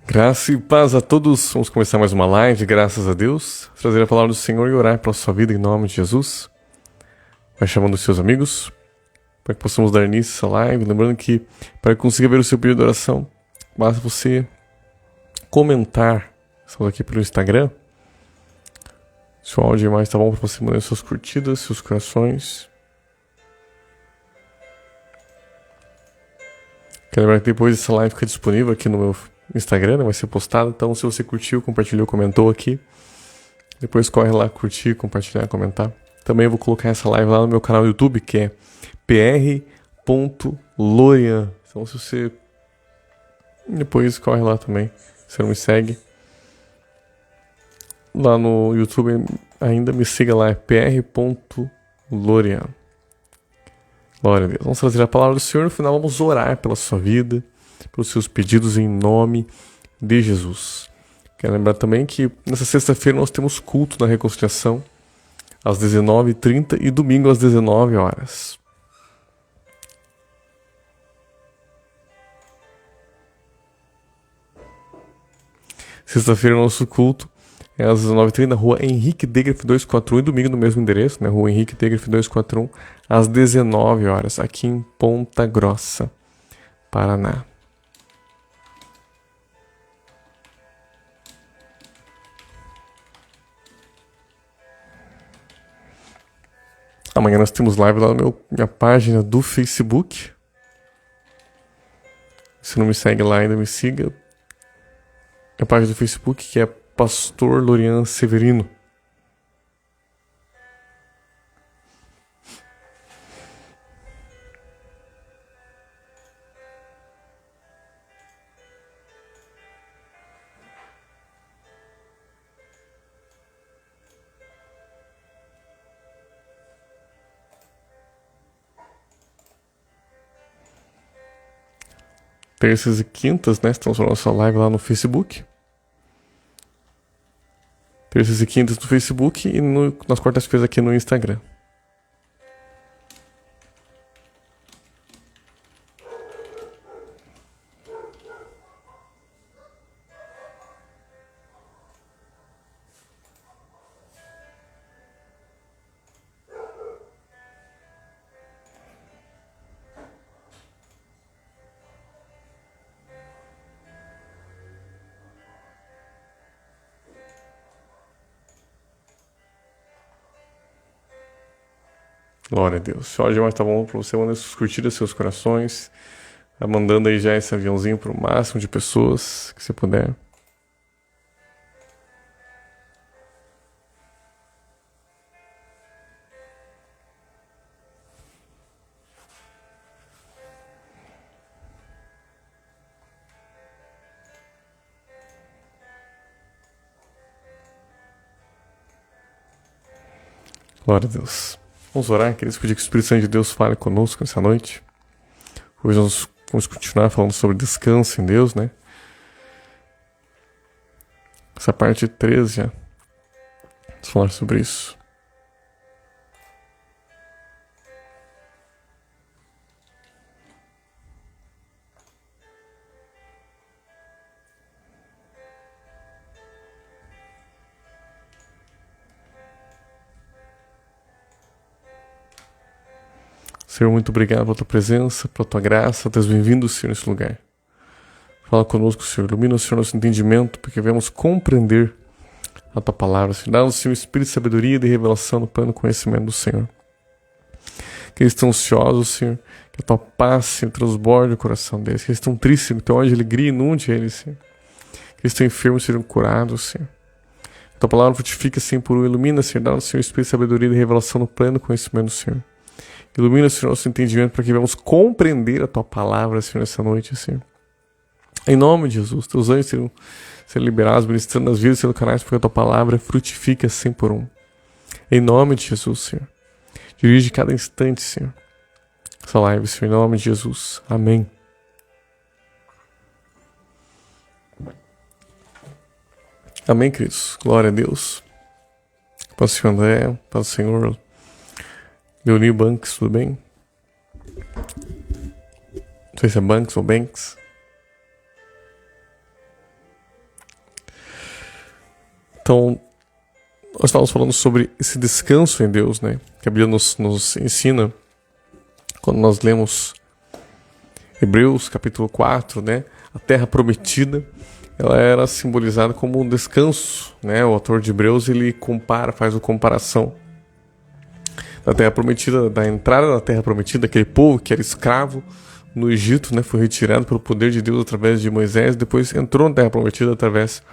Graça e paz a todos. Vamos começar mais uma live, graças a Deus. Trazer a palavra do Senhor e orar pela sua vida em nome de Jesus. Vai chamando os seus amigos para que possamos dar início a essa live. Lembrando que para que consiga ver o seu pedido de oração, basta você comentar. Estamos aqui pelo Instagram. Se o áudio mais tá bom para você mandar suas curtidas, seus corações. Quero lembrar que depois essa live fica disponível aqui no meu Instagram, né? Vai ser postado. Então, se você curtiu, compartilhou, comentou aqui, depois corre lá, curtir, compartilhar, comentar. Também eu vou colocar essa live lá no meu canal do YouTube, que é pr.lorian. Então, se você depois corre lá também, se não me segue lá no YouTube, ainda me siga lá, é pr.lorian. Glória a Deus. Vamos trazer a palavra do Senhor. No final vamos orar pela sua vida, pelos seus pedidos em nome de Jesus. Quero lembrar também que nessa sexta-feira nós temos culto da reconciliação às 19h30 e domingo às 19 horas. Sexta-feira nosso culto é às 19h30 na rua Henrique Degref 241 e domingo no mesmo endereço, né? Rua Henrique Degref 241 às 19 horas, aqui em Ponta Grossa, Paraná. Amanhã nós temos live lá na minha página do Facebook. Se não me segue lá ainda, me siga. Minha página do Facebook, que é Pastor Lorian Severino. Terças e quintas, né? Estamos na nossa live lá no Facebook. Terças e quintas no Facebook e nas quartas-feiras aqui no Instagram. Glória a Deus. Se hoje mais tá bom para você, mandar suas curtidas, seus corações. Tá mandando aí já esse aviãozinho para o máximo de pessoas que você puder. Glória a Deus. Vamos orar, queridos, pedir que o Espírito Santo de Deus fale conosco nessa noite. Hoje nós vamos continuar falando sobre descanso em Deus, né? Essa parte 13 já. Vamos falar sobre isso. Senhor, muito obrigado pela tua presença, pela tua graça. Deus, bem-vindo, Senhor, nesse lugar. Fala conosco, Senhor. Ilumina, Senhor, nosso entendimento, porque venhamos compreender a tua palavra. Senhor, dá-nos, Senhor, espírito de sabedoria e de revelação no pleno conhecimento do Senhor. Que eles estão ansiosos, Senhor, que a tua paz, Senhor, transborde o coração deles. Que eles estão tristes, que o teu ódio de alegria inunde eles, Senhor. Que eles estão enfermos, sejam curados, Senhor. A tua palavra frutifica, Senhor, por um. Ilumina, Senhor, dá-nos, Senhor, espírito de sabedoria e de revelação no pleno conhecimento do Senhor. Ilumina, Senhor, nosso entendimento para que venhamos compreender a tua palavra, Senhor, nessa noite, Senhor. Em nome de Jesus, teus anjos serão liberados, ministrando nas vidas e nos canais, porque a tua palavra frutifica 100 por 1. Em nome de Jesus, Senhor. Dirige cada instante, Senhor, essa live, Senhor, em nome de Jesus. Amém. Amém, queridos. Glória a Deus. Paz do Senhor André, paz do Senhor Leoni Banks, tudo bem? Não sei se é Banks ou Banks. Então, nós estávamos falando sobre esse descanso em Deus, né? Que a Bíblia nos ensina quando nós lemos Hebreus capítulo 4, né? A terra prometida, ela era simbolizada como um descanso, né? O autor de Hebreus, ele faz uma comparação da terra prometida, da entrada da terra prometida, aquele povo que era escravo no Egito, né? Foi retirado pelo poder de Deus através de Moisés, depois entrou na terra prometida através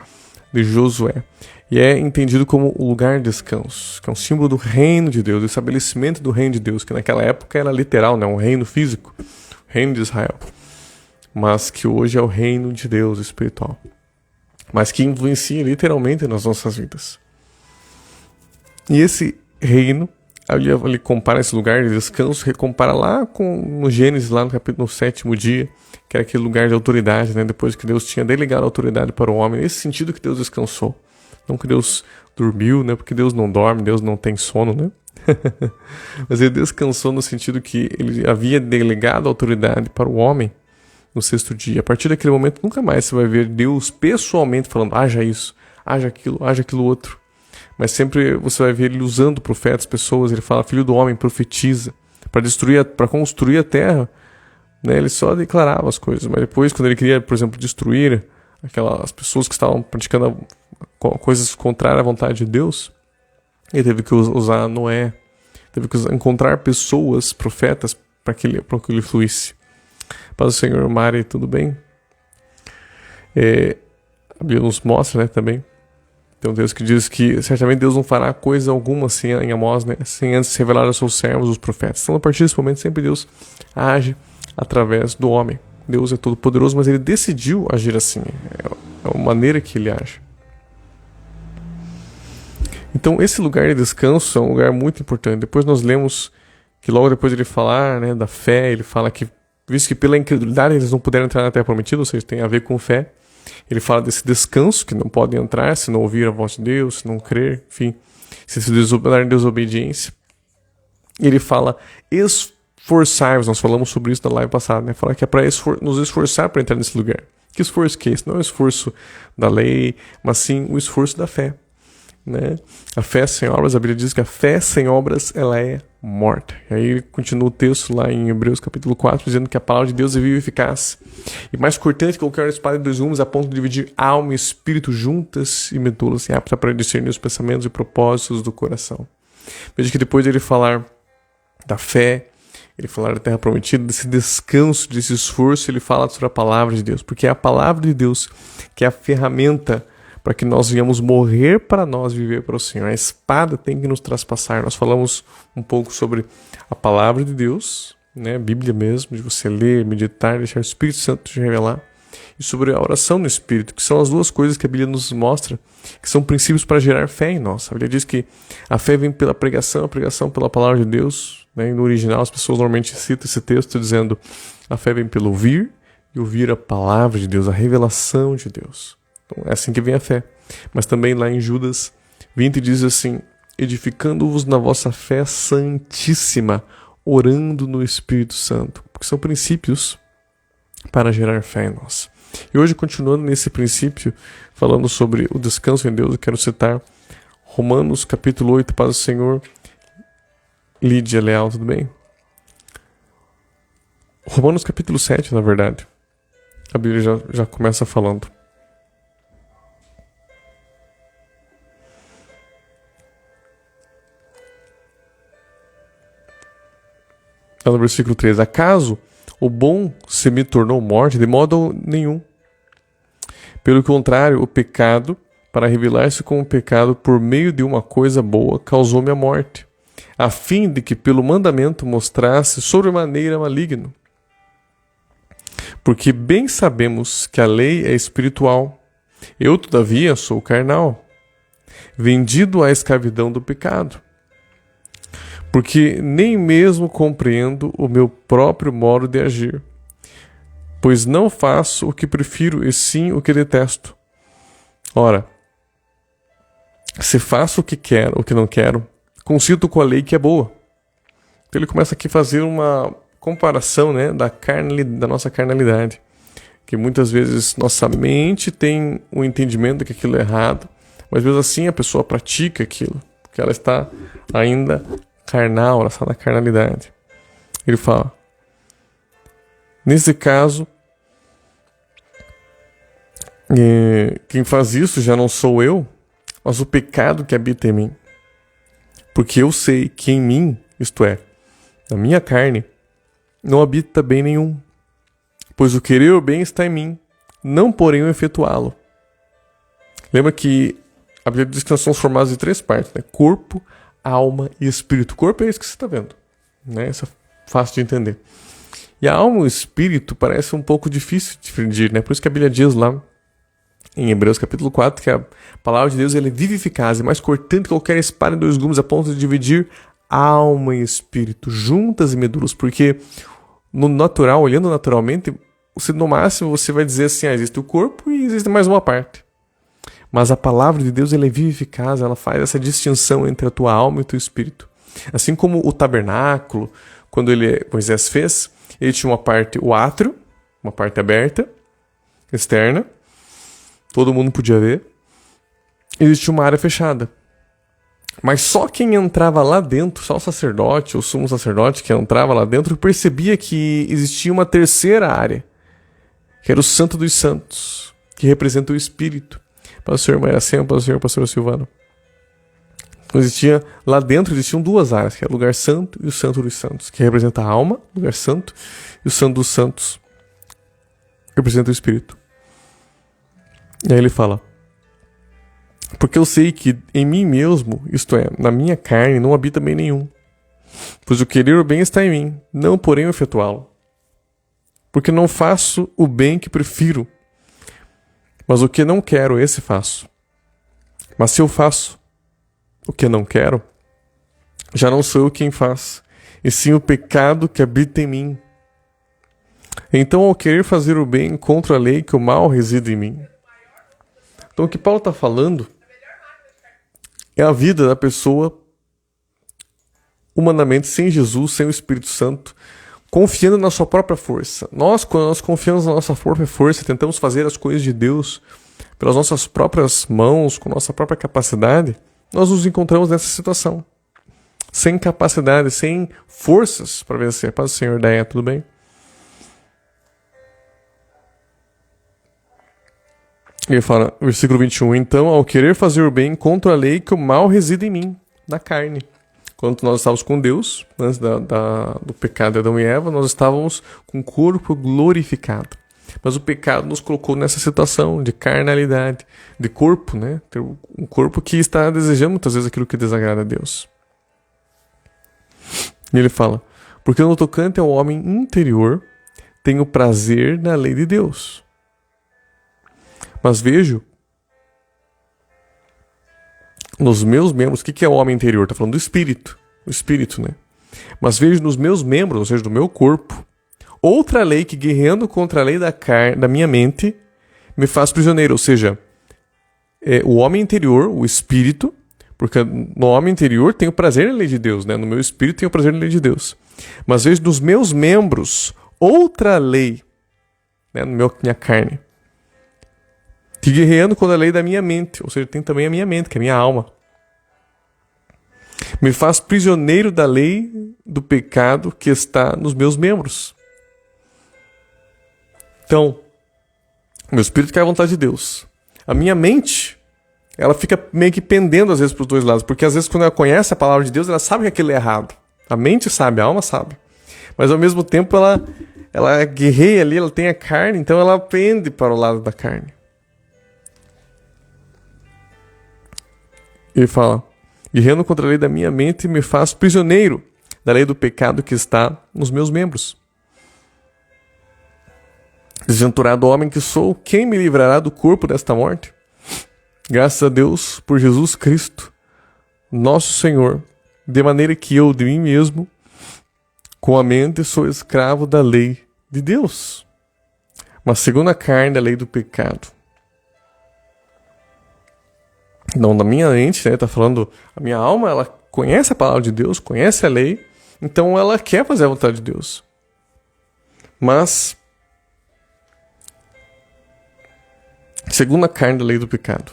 de Josué. E é entendido como o lugar de descanso, que é um símbolo do reino de Deus, do estabelecimento do reino de Deus, que naquela época era literal, né? Um reino físico, o reino de Israel, mas que hoje é o reino de Deus espiritual, mas que influencia literalmente nas nossas vidas. E esse reino, ele compara esse lugar de descanso, compara lá no Gênesis, lá no capítulo 7º dia, que era aquele lugar de autoridade, né? Depois que Deus tinha delegado a autoridade para o homem, nesse sentido que Deus descansou. Não que Deus dormiu, né? Porque Deus não dorme, Deus não tem sono, né? Mas ele descansou no sentido que ele havia delegado a autoridade para o homem no 6º dia. A partir daquele momento, nunca mais você vai ver Deus pessoalmente falando, haja isso, haja aquilo outro. Mas sempre você vai ver ele usando profetas, pessoas. Ele fala, filho do homem, profetiza. Para construir a terra, né, ele só declarava as coisas. Mas depois, quando ele queria, por exemplo, destruir as pessoas que estavam praticando coisas contrárias à vontade de Deus, ele teve que usar Noé. Teve que encontrar pessoas, profetas, para que ele fluísse. Paz do Senhor, Mari, tudo bem? A Bíblia nos mostra, né, também. Tem um Deus que diz que certamente Deus não fará coisa alguma assim em Amós, né, sem antes revelar aos seus servos, os profetas. Então, a partir desse momento, sempre Deus age através do homem. Deus é todo poderoso, mas ele decidiu agir assim. É a maneira que ele age. Então, esse lugar de descanso é um lugar muito importante. Depois nós lemos que logo depois de ele falar, né, da fé, ele fala que, visto que pela incredulidade eles não puderam entrar na terra prometida, ou seja, tem a ver com fé, ele fala desse descanso, que não podem entrar se não ouvir a voz de Deus, se não crer, enfim, se darem desobediência. E ele fala, esforçai-vos, nós falamos sobre isso na live passada, né? Fala que é para nos esforçar para entrar nesse lugar. Que esforço que é esse? Não é o esforço da lei, mas sim o esforço da fé. Né? A fé sem obras, a Bíblia diz que a fé sem obras ela é morta. E aí continua o texto lá em Hebreus capítulo 4 dizendo que a palavra de Deus é viva e eficaz e mais cortante que qualquer espada de dois gumes, a ponto de dividir alma e espírito juntas e medulas, e apta para discernir os pensamentos e propósitos do coração. Veja que depois de ele falar da fé, ele falar da terra prometida, desse descanso, desse esforço, ele fala sobre a palavra de Deus, porque é a palavra de Deus que é a ferramenta para que nós venhamos morrer para nós, viver para o Senhor. A espada tem que nos traspassar. Nós falamos um pouco sobre a palavra de Deus, né? A Bíblia mesmo, de você ler, meditar, deixar o Espírito Santo te revelar. E sobre a oração no Espírito, que são as duas coisas que a Bíblia nos mostra, que são princípios para gerar fé em nós. A Bíblia diz que a fé vem pela pregação, a pregação pela palavra de Deus. Né? No original, as pessoas normalmente citam esse texto dizendo a fé vem pelo ouvir, e ouvir a palavra de Deus, a revelação de Deus. Então, é assim que vem a fé. Mas também lá em Judas 20 diz assim, edificando-vos na vossa fé santíssima, orando no Espírito Santo. Porque são princípios para gerar fé em nós. E hoje, continuando nesse princípio, falando sobre o descanso em Deus, eu quero citar Romanos capítulo 8, Paz do Senhor. Lídia Leal, tudo bem? Romanos capítulo 7, na verdade. A Bíblia já começa falando. No versículo 3, acaso o bom se me tornou morte? De modo nenhum. Pelo contrário, o pecado, para revelar-se como pecado por meio de uma coisa boa, causou-me a morte, a fim de que pelo mandamento mostrasse sobremaneira maligno. Porque bem sabemos que a lei é espiritual, eu todavia sou carnal, vendido à escravidão do pecado. Porque nem mesmo compreendo o meu próprio modo de agir, pois não faço o que prefiro, e sim o que detesto. Ora, se faço o que quero, o que não quero, consinto com a lei que é boa. Então ele começa aqui a fazer uma comparação, né, da nossa carnalidade, que muitas vezes nossa mente tem o entendimento de que aquilo é errado, mas mesmo assim a pessoa pratica aquilo, porque ela está ainda carnal, ela está na carnalidade. Ele fala, nesse caso, quem faz isso já não sou eu, mas o pecado que habita em mim. Porque eu sei que em mim, isto é, na minha carne, não habita bem nenhum. Pois o querer o bem está em mim, não porém o efetuá-lo. Lembra que a Bíblia diz que nós somos formados de 3 partes, né? Corpo, alma e espírito. O corpo é isso que você está vendo, né? Isso é fácil de entender. E a alma e o espírito parece um pouco difícil de dividir, né? Por isso que a Bíblia diz lá em Hebreus capítulo 4 que a palavra de Deus ela é viva e eficaz, é mais cortante que qualquer espada em 2 gumes, a ponto de dividir alma e espírito, juntas e medulas, porque no natural, olhando naturalmente, no máximo você vai dizer assim, existe o corpo e existe mais uma parte. Mas a palavra de Deus ela é viva e eficaz, ela faz essa distinção entre a tua alma e o teu espírito. Assim como o tabernáculo, quando Moisés fez, ele tinha uma parte, o átrio, uma parte aberta, externa, todo mundo podia ver. Existia uma área fechada. Mas só quem entrava lá dentro, só o sacerdote, o sumo sacerdote que entrava lá dentro, percebia que existia uma terceira área, que era o Santo dos Santos, que representa o Espírito. Pastor Maracema, pastor Silvano. Lá dentro existiam 2 áreas, que é o lugar santo e o Santo dos Santos, que representa a alma, o lugar santo, e o Santo dos Santos, que representa o Espírito. E aí ele fala, porque eu sei que em mim mesmo, isto é, na minha carne, não habita bem nenhum. Pois o querer o bem está em mim, não porém o efetuá-lo. Porque não faço o bem que prefiro, mas o que não quero, esse faço. Mas se eu faço o que não quero, já não sou eu quem faz, e sim o pecado que habita em mim. Então, ao querer fazer o bem, encontro a lei que o mal reside em mim. Então, o que Paulo está falando é a vida da pessoa humanamente sem Jesus, sem o Espírito Santo, confiando na sua própria força. Quando nós confiamos na nossa própria força, tentamos fazer as coisas de Deus pelas nossas próprias mãos, com nossa própria capacidade, nós nos encontramos nessa situação. Sem capacidade, sem forças para vencer. Paz do Senhor, Deia, tudo bem? Ele fala, versículo 21, então, ao querer fazer o bem, encontro a lei que o mal reside em mim, na carne. Quando nós estávamos com Deus, antes do pecado de Adão e Eva, nós estávamos com o corpo glorificado. Mas o pecado nos colocou nessa situação de carnalidade, de corpo, né? Ter um corpo que está desejando muitas vezes aquilo que desagrada a Deus. E ele fala, porque no tocante ao homem interior, tenho prazer na lei de Deus. Mas vejo nos meus membros, o que é o homem interior? Está falando do espírito, o espírito, né? Mas vejo nos meus membros, ou seja, do meu corpo, outra lei que, guerreando contra a lei da minha mente, me faz prisioneiro. Ou seja, o homem interior, o espírito, porque no homem interior tem o prazer na lei de Deus, né? No meu espírito tem o prazer na lei de Deus. Mas vejo nos meus membros outra lei, né? Minha carne, que guerreando contra a lei da minha mente, ou seja, tem também a minha mente, que é a minha alma. Me faz prisioneiro da lei do pecado que está nos meus membros. Então, meu espírito quer a vontade de Deus. A minha mente, ela fica meio que pendendo às vezes para os 2 lados, porque às vezes quando ela conhece a palavra de Deus, ela sabe que aquilo é errado. A mente sabe, a alma sabe. Mas ao mesmo tempo ela guerreia ali, ela tem a carne, então ela pende para o lado da carne. Ele fala, guerreando contra a lei da minha mente, me faz prisioneiro da lei do pecado que está nos meus membros. Desventurado homem que sou, quem me livrará do corpo desta morte? Graças a Deus por Jesus Cristo, nosso Senhor, de maneira que eu de mim mesmo, com a mente, sou escravo da lei de Deus, mas segundo a carne, a lei do pecado. Não, na minha mente, né, tá falando, a minha alma, ela conhece a palavra de Deus, conhece a lei, então ela quer fazer a vontade de Deus. Mas, segundo a carne da lei do pecado.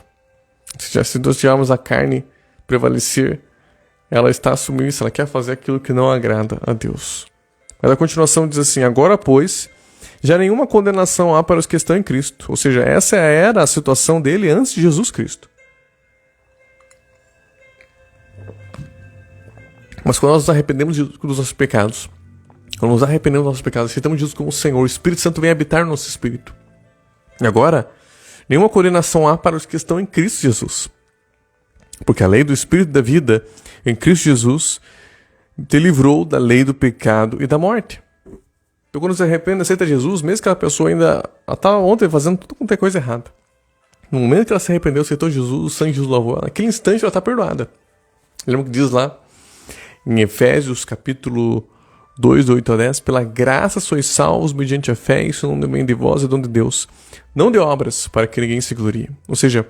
Se nós tivermos a carne prevalecer, ela está assumindo isso, ela quer fazer aquilo que não agrada a Deus. Mas a continuação diz assim: agora, pois, já nenhuma condenação há para os que estão em Cristo. Ou seja, essa era a situação dele antes de Jesus Cristo. Mas quando nós nos arrependemos dos nossos pecados, quando nos arrependemos dos nossos pecados, aceitamos Jesus como Senhor, o Espírito Santo vem habitar no nosso espírito. E agora, nenhuma condenação há para os que estão em Cristo Jesus. Porque a lei do Espírito da vida em Cristo Jesus te livrou da lei do pecado e da morte. Então, quando você arrepende, aceita Jesus, mesmo que a pessoa ainda estava ontem fazendo tudo quanto é coisa errada. No momento que ela se arrependeu, aceitou Jesus, o sangue de Jesus lavou ela, naquele instante ela está perdoada. Lembra que diz lá em Efésios capítulo 2, do 8 a 10, pela graça sois salvos mediante a fé, isso não vem de vós, é dom de Deus. Não de obras, para que ninguém se glorie. Ou seja,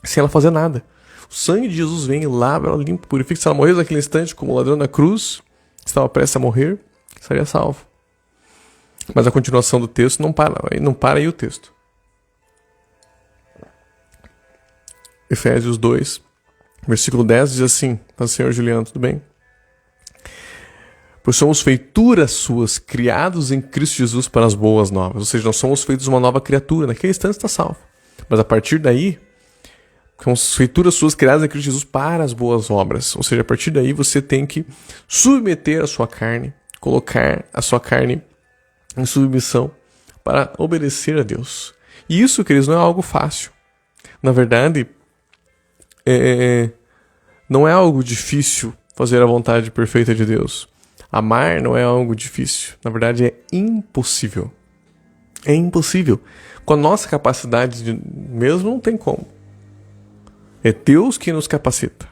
sem ela fazer nada. O sangue de Jesus vem, lava, ela limpa, purifica. Se ela morresse naquele instante, como ladrão na cruz, estava prestes a morrer, estaria salvo. Mas a continuação do texto não para aí o texto. Efésios 2, versículo 10 diz assim: para o Senhor Juliano, tudo bem? Pois somos feituras suas, criados em Cristo Jesus para as boas novas. Ou seja, nós somos feitos uma nova criatura. Naquele instante está salvo. Mas a partir daí, somos feituras suas, criadas em Cristo Jesus para as boas obras. Ou seja, a partir daí você tem que submeter a sua carne, colocar a sua carne em submissão para obedecer a Deus. E isso, queridos, não é algo fácil. Na verdade, não é algo difícil fazer a vontade perfeita de Deus. Amar não é algo difícil. Na verdade, é impossível. É impossível. Com a nossa capacidade mesmo, não tem como. É Deus que nos capacita.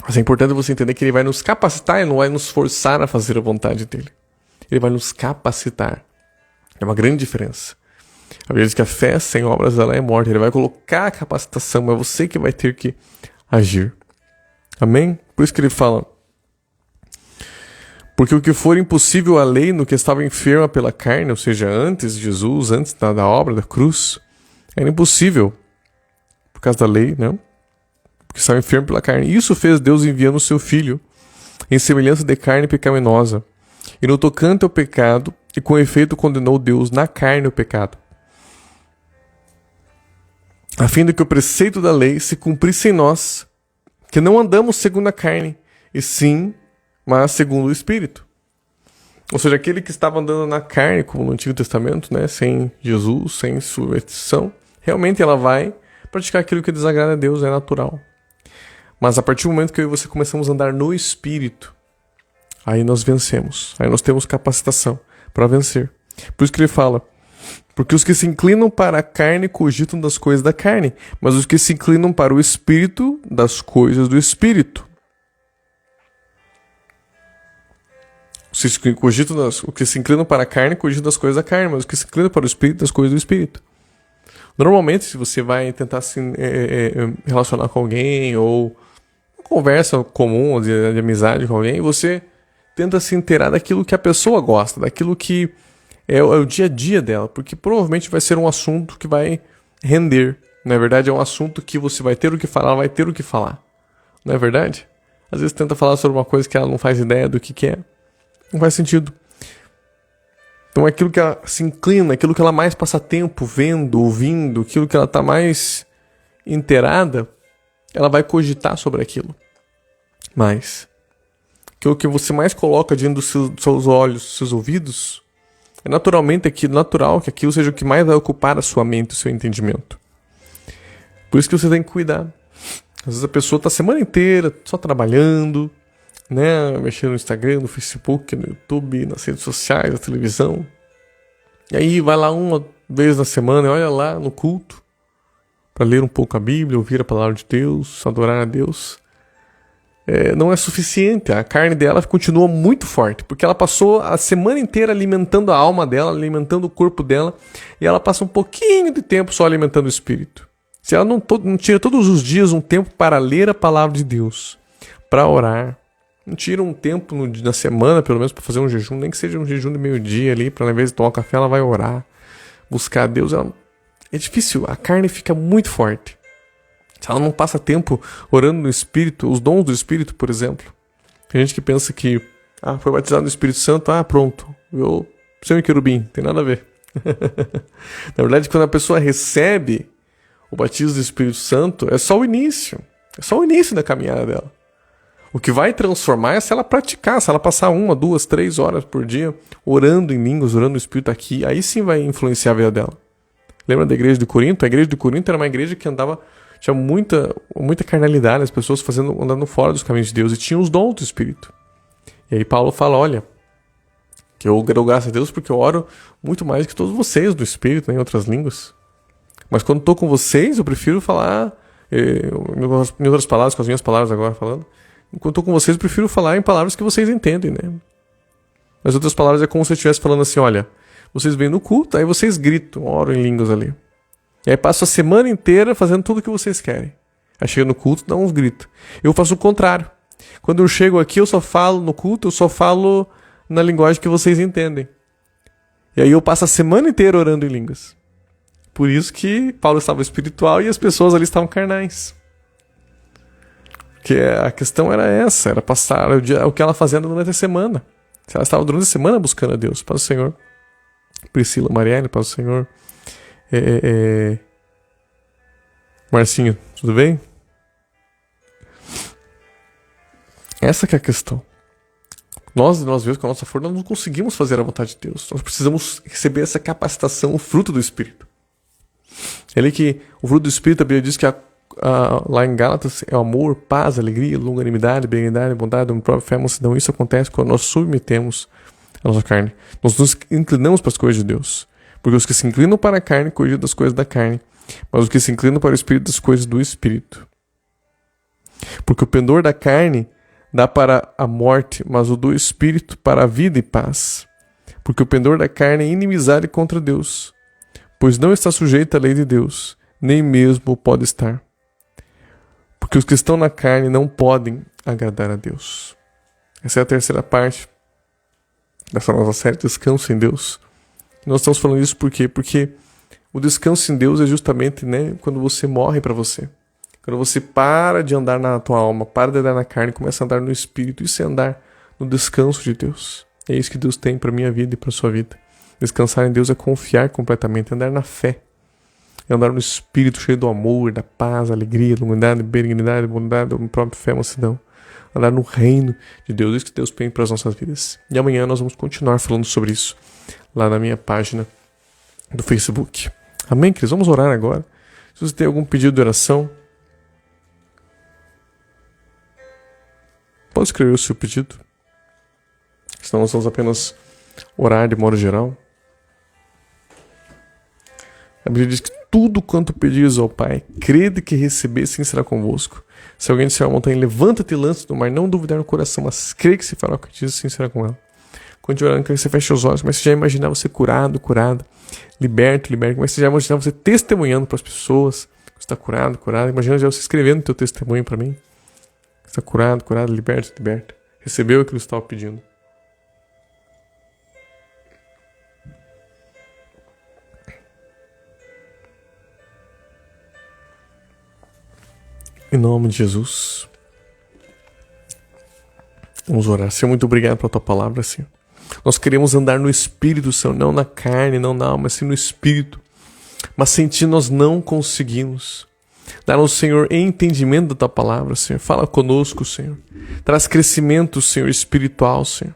Mas é importante você entender que Ele vai nos capacitar e não vai nos forçar a fazer a vontade dEle. Ele vai nos capacitar. É uma grande diferença. A Bíblia diz que a fé sem obras ela é morte. Ele vai colocar a capacitação, mas é você que vai ter que agir. Amém? Por isso que ele fala: porque o que for impossível à lei no que estava enferma pela carne, ou seja, antes de Jesus, antes da obra da cruz, era impossível por causa da lei, né? Porque estava enfermo pela carne. Isso fez Deus enviando o seu Filho em semelhança de carne pecaminosa. E no tocante ao pecado, e com efeito condenou Deus na carne o pecado, a fim de que o preceito da lei se cumprisse em nós, que não andamos segundo a carne, e sim, mas segundo o Espírito. Ou seja, aquele que estava andando na carne, como no Antigo Testamento, né, sem Jesus, sem substituição, realmente ela vai praticar aquilo que desagrada a Deus, é natural. Mas a partir do momento que eu e você começamos a andar no Espírito, aí nós vencemos, aí nós temos capacitação para vencer. Por isso que ele fala: porque os que se inclinam para a carne cogitam das coisas da carne, mas os que se inclinam para o Espírito, das coisas do Espírito. O que se inclinam para a carne cogitam das coisas da carne, mas os que se inclinam para o Espírito, das coisas do Espírito. Normalmente, se você vai tentar se relacionar com alguém, ou uma conversa comum de amizade com alguém, você tenta se inteirar daquilo que a pessoa gosta, daquilo que é o dia a dia dela, porque provavelmente vai ser um assunto que vai render. Na verdade, é um assunto que você vai ter o que falar, ela vai ter o que falar. Não é verdade? Às vezes tenta falar sobre uma coisa que ela não faz ideia do que é. Não faz sentido. Então aquilo que ela se inclina, aquilo que ela mais passa tempo vendo, ouvindo, aquilo que ela está mais inteirada, ela vai cogitar sobre aquilo. Mas aquilo que você mais coloca diante dos seus olhos, dos seus ouvidos, é natural que aquilo seja o que mais vai ocupar a sua mente, o seu entendimento. Por isso que você tem que cuidar. Às vezes a pessoa está a semana inteira só trabalhando, né, mexendo no Instagram, no Facebook, no YouTube, nas redes sociais, na televisão. E aí vai lá uma vez na semana, olha lá no culto, para ler um pouco a Bíblia, ouvir a palavra de Deus, adorar a Deus. Não é suficiente, a carne dela continua muito forte, porque ela passou a semana inteira alimentando a alma dela, alimentando o corpo dela, e ela passa um pouquinho de tempo só alimentando o espírito. Se ela não tira todos os dias um tempo para ler a palavra de Deus, para orar, não tira um tempo na semana, pelo menos, para fazer um jejum, nem que seja um jejum de meio-dia ali, para ao invés de tomar um café, ela vai orar, buscar a Deus. É difícil, a carne fica muito forte. Se ela não passa tempo orando no Espírito, os dons do Espírito, por exemplo. Tem gente que pensa que, foi batizado no Espírito Santo, pronto, eu sou um querubim, tem nada a ver. Na verdade, quando a pessoa recebe o batismo do Espírito Santo, é só o início da caminhada dela. O que vai transformar é se ela praticar, se ela passar 1, 2, 3 horas por dia orando em línguas, orando no Espírito aqui, aí sim vai influenciar a vida dela. Lembra da igreja de Corinto? A igreja de Corinto era uma igreja que tinha muita carnalidade, as pessoas andando fora dos caminhos de Deus, e tinham os dons do Espírito. E aí Paulo fala, olha, que eu dou graças a Deus porque eu oro muito mais que todos vocês do Espírito, em outras línguas. Mas quando estou com vocês, eu prefiro falar, em outras palavras, com as minhas palavras agora falando, enquanto estou com vocês, eu prefiro falar em palavras que vocês entendem, né? Nas outras palavras é como se eu estivesse falando assim, olha, vocês vêm no culto, aí vocês gritam, oram em línguas ali. E aí passo a semana inteira fazendo tudo o que vocês querem. Aí chega no culto, dá uns gritos. Eu faço o contrário. Quando eu chego aqui, eu só falo no culto, eu só falo na linguagem que vocês entendem. E aí eu passo a semana inteira orando em línguas. Por isso que Paulo estava espiritual e as pessoas ali estavam carnais. Porque a questão era essa, era passar o que ela fazia durante a semana. Se ela estava durante a semana buscando a Deus, para o Senhor. Priscila, Marielle, para o Senhor. Marcinho, tudo bem? Essa que é a questão. Nós mesmos, com a nossa força, nós não conseguimos fazer a vontade de Deus. Nós precisamos receber essa capacitação, o fruto do Espírito. Ele que o fruto do Espírito, a Bíblia diz que lá em Gálatas é o amor, paz, alegria, longanimidade, benignidade, bondade, própria fé, mansidão. Isso acontece quando nós submetemos a nossa carne. Nós nos inclinamos para as coisas de Deus. Porque os que se inclinam para a carne cuidam das coisas da carne, mas os que se inclinam para o Espírito das coisas do Espírito. Porque o pendor da carne dá para a morte, mas o do Espírito para a vida e paz. Porque o pendor da carne é inimizade contra Deus, pois não está sujeito à lei de Deus, nem mesmo pode estar. Porque os que estão na carne não podem agradar a Deus. Essa é a terceira parte dessa nossa série, Descanso em Deus. Nós estamos falando isso por quê? Porque o descanso em Deus é justamente, quando você morre para você. Quando você para de andar na tua alma, para de andar na carne, começa a andar no Espírito. Isso é andar no descanso de Deus. É isso que Deus tem para a minha vida e para a sua vida. Descansar em Deus é confiar completamente, é andar na fé. É andar no Espírito cheio do amor, da paz, alegria, longanimidade, benignidade, bondade, própria fé, mansidão. Andar no reino de Deus, isso que Deus tem para as nossas vidas. E amanhã nós vamos continuar falando sobre isso lá na minha página do Facebook. Amém, queridos? Vamos orar agora. Se você tem algum pedido de oração, pode escrever o seu pedido. Senão nós vamos apenas orar de modo geral. A Bíblia diz que tudo quanto pedires ao Pai, crede que receber, sim será convosco. Se alguém disser à montanha, levanta-te e lança-te no mar, não duvidar no coração, mas crê que se fará o que diz, sim será com ela. Quando estiver orando, que você feche os olhos, mas você já imaginar você curado, liberto, mas você já imaginar você testemunhando para as pessoas que você está curado. Imagina já você escrevendo o teu testemunho para mim. Você está curado, liberto. Recebeu aquilo que você estava pedindo. Em nome de Jesus. Vamos orar. Senhor, muito obrigado pela tua palavra, Senhor. Nós queremos andar no Espírito, Senhor, não na carne, não na alma, mas sim no Espírito. Mas sem ti nós não conseguimos. Dá-nos, Senhor, entendimento da tua palavra, Senhor. Fala conosco, Senhor. Traz crescimento, Senhor, espiritual, Senhor.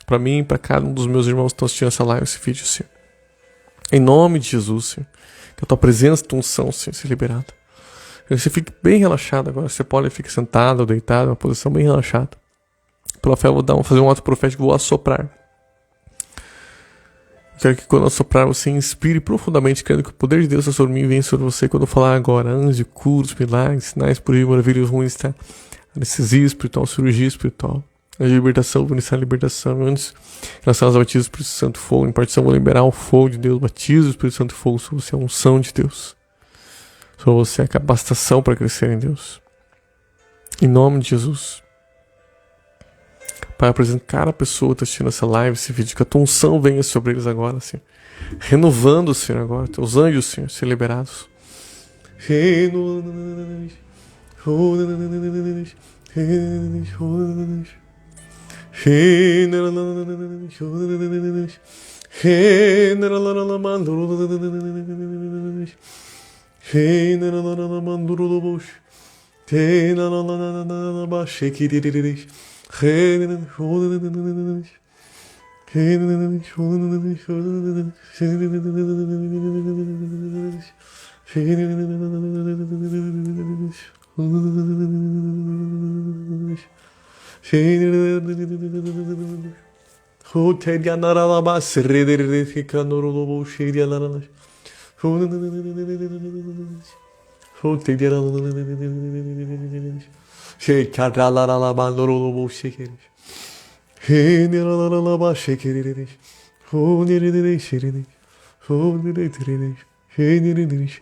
Para mim e para cada um dos meus irmãos que estão assistindo essa live, esse vídeo, Senhor. Em nome de Jesus, Senhor. Que a tua presença, a tua unção, Senhor, seja liberada. Que você fique bem relaxado agora. Você pode ficar sentado ou deitado, uma posição bem relaxada. Pela fé eu vou fazer um ato profético, vou assoprar. Quero que quando eu assoprar você inspire profundamente, crendo que o poder de Deus está sobre mim e vem sobre você. Quando eu falar agora, anjos, curos, milagres, sinais, por aí, maravilhas ruins, tá? Anestesia espiritual, cirurgia espiritual. A libertação, vou iniciar a libertação. Antes, em relação aos batismos do Espírito Santo, fogo. Em partição, vou liberar o fogo de Deus, batismo do Espírito Santo, fogo sobre você, a unção de Deus. Sobre você, a capacitação para crescer em Deus. Em nome de Jesus. Pai, apresento cada pessoa que está assistindo essa live, esse vídeo, que a tua unção venha sobre eles agora, Senhor. Renovando, Senhor, agora. Teus anjos, Senhor, ser liberados.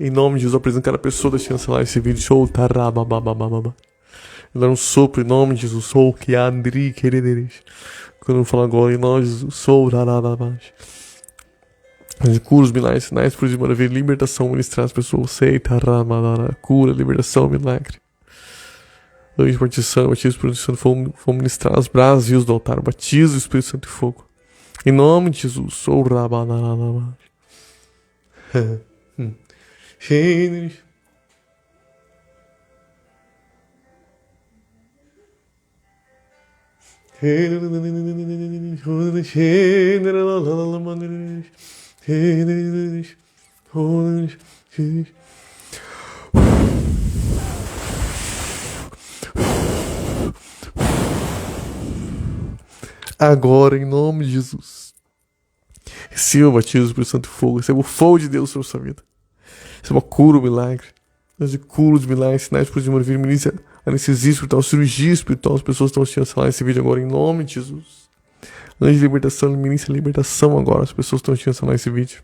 Em nome de Jesus, eu apresento cada pessoa da chancelar esse vídeo. Show, tarabababababa. Dar um sopro em nome de Jesus. Sou que Andri quereres. Quando eu falo agora em nome de Jesus, sou tarababas. Cura os milagres, sinais, por maravilha, libertação, ministrar as pessoas. Sei, tarabababa. Cura, libertação, milagre. Anjo de partição, batismo do Espírito Santo, vou ministrar as brasas e os do altar. Batizo o Espírito Santo e fogo. Em nome de Jesus, sou rabanarabas. Agora, em nome de Jesus, receba o batismo do Espírito Santo e fogo, receba o fogo de Deus sobre a sua vida. Receba a cura, o milagre. De cura, os milagres, sinais, por exemplo, ministra anestesia espiritual, cirurgia espiritual. As pessoas estão assistindo esse vídeo agora em nome de Jesus. Anjo de libertação, ministra libertação agora. As pessoas estão assistindo esse vídeo.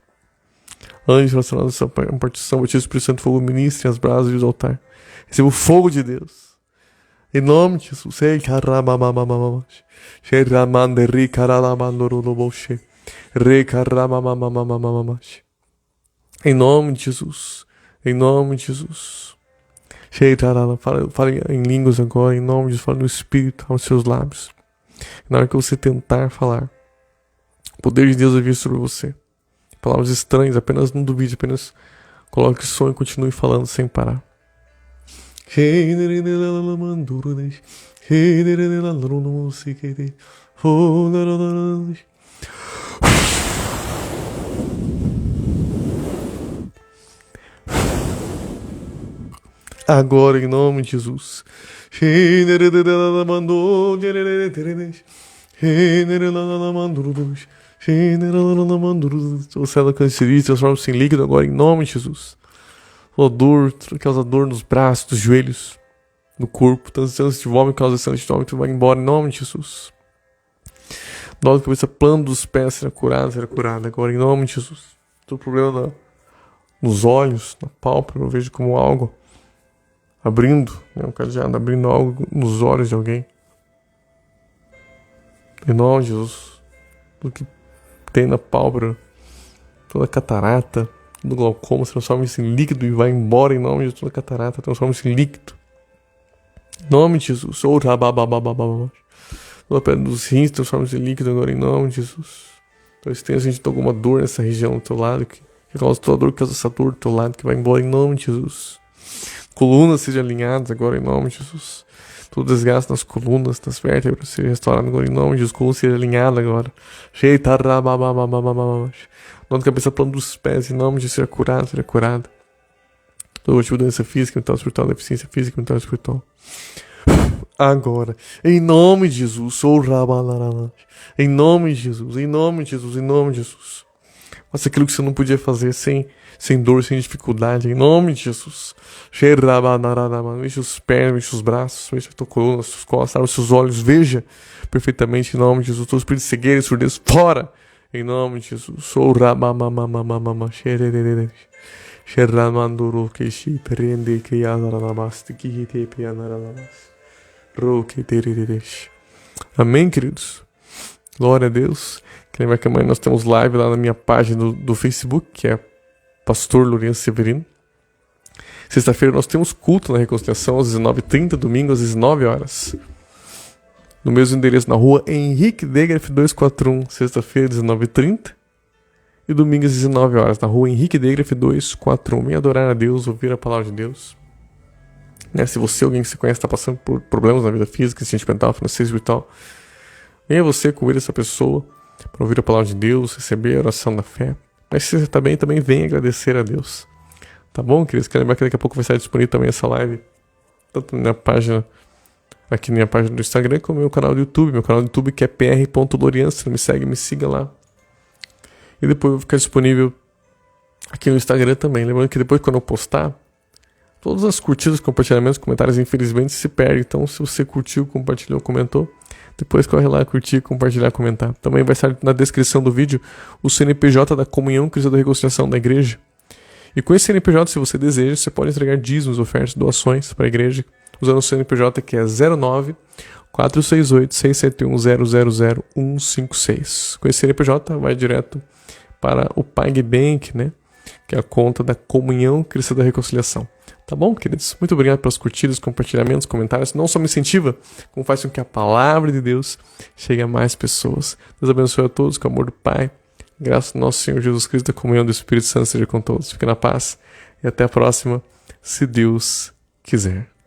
Anjo relacionado à partição, batismo do Espírito Santo e fogo, ministre as brasas e os altares. Receba o fogo de Deus. Em nome de Jesus. Em nome de Jesus. Em nome de Jesus. Fale em línguas agora. Em nome de Jesus. Fale no Espírito aos seus lábios. Na hora que você tentar falar, o poder de Deus vai vir sobre você. Palavras estranhas, apenas não duvide. Apenas coloque som e continue falando sem parar. Agora, em nome de Jesus. Você é cancerista, transforma-se em líquido agora, em nome de Jesus. Dor, causa dor nos braços, nos joelhos, no corpo. Tantos de vômito, causa sangue de vômito, vai embora, em nome de Jesus. Dor da cabeça, plano dos pés, será curado agora, em nome de Jesus. Todo problema nos olhos, na pálpebra, eu vejo como algo abrindo, um cadeado abrindo algo nos olhos de alguém. Em nome de Jesus. Tudo que tem na pálpebra, toda catarata, todo glaucoma, transforma-se em líquido e vai embora em nome de toda catarata, transforma-se em líquido. Em nome de Jesus. Toda a pedra dos rins transforma-se em líquido agora em nome de Jesus. Então, se tem a gente tem alguma dor nessa região do teu lado, que causa toda dor, que causa essa dor do teu lado, que vai embora em nome de Jesus. Colunas sejam alinhadas agora em nome de Jesus. Todo desgaste nas colunas, nas vértebras, seja restaurado agora em nome de Jesus. Coluna seja alinhada agora. Dor de cabeça, plano dos pés, em nome de Jesus, seja curado. Toda tipo de doença física, mental, espiritual, deficiência física, mental, espiritual. Agora, em nome de Jesus, sou rabalarala. Em nome de Jesus, em nome de Jesus, em nome de Jesus. Faça aquilo que você não podia fazer sem dor, sem dificuldade, em nome de Jesus. Mexe os pés, mexe os braços, mexe a tua coluna, as suas costas, abre os seus olhos, veja perfeitamente em nome de Jesus. Todo espírito de cegueira e surdez, fora, em nome de Jesus. Sou rabamamamamamama, xeramanduru, queixi, perende, que yanarabasti, que hite, pianarabasti, roque, terereš. Amém, queridos? Glória a Deus. Que lembra que amanhã nós temos live lá na minha página do Facebook, que é Pastor Lourenço Severino. Sexta-feira nós temos culto na Reconciliação às 19h30, domingo às 19 horas. No mesmo endereço, na rua Henrique Degref 241, sexta-feira, 19h30. E domingo às 19 horas, na rua Henrique Degref 241. Venha adorar a Deus, ouvir a palavra de Deus. Né? Se você, alguém que você conhece, está passando por problemas na vida física, sentimental, financeira, espiritual, venha você convidar essa pessoa para ouvir a palavra de Deus, receber a oração da fé. Mas se você está bem, também venha agradecer a Deus. Tá bom, queridos? Quero lembrar que daqui a pouco vai estar disponível também essa live, tanto na minha página, aqui na minha página do Instagram, como no meu canal do YouTube. Meu canal do YouTube que é pr.lorian. Se não me segue, me siga lá. E depois vai ficar disponível aqui no Instagram também. Lembrando que depois, quando eu postar, todas as curtidas, compartilhamentos, comentários, infelizmente, se perdem. Então, se você curtiu, compartilhou, comentou, depois corre lá, curtir, compartilhar, comentar. Também vai estar na descrição do vídeo o CNPJ da Comunhão Cristã da Reconciliação da Igreja. E com esse CNPJ, se você deseja, você pode entregar dízimos, ofertas, doações para a igreja, usando o CNPJ que é 09 468 671 000156. Com esse CNPJ, vai direto para o PagBank, né? Que é a conta da Comunhão Cristã da Reconciliação. Tá bom, queridos? Muito obrigado pelas curtidas, compartilhamentos, comentários. Não só me incentiva, como faz com que a palavra de Deus chegue a mais pessoas. Deus abençoe a todos, com o amor do Pai. Graças ao nosso Senhor Jesus Cristo, a comunhão do Espírito Santo seja com todos. Fique na paz e até a próxima, se Deus quiser.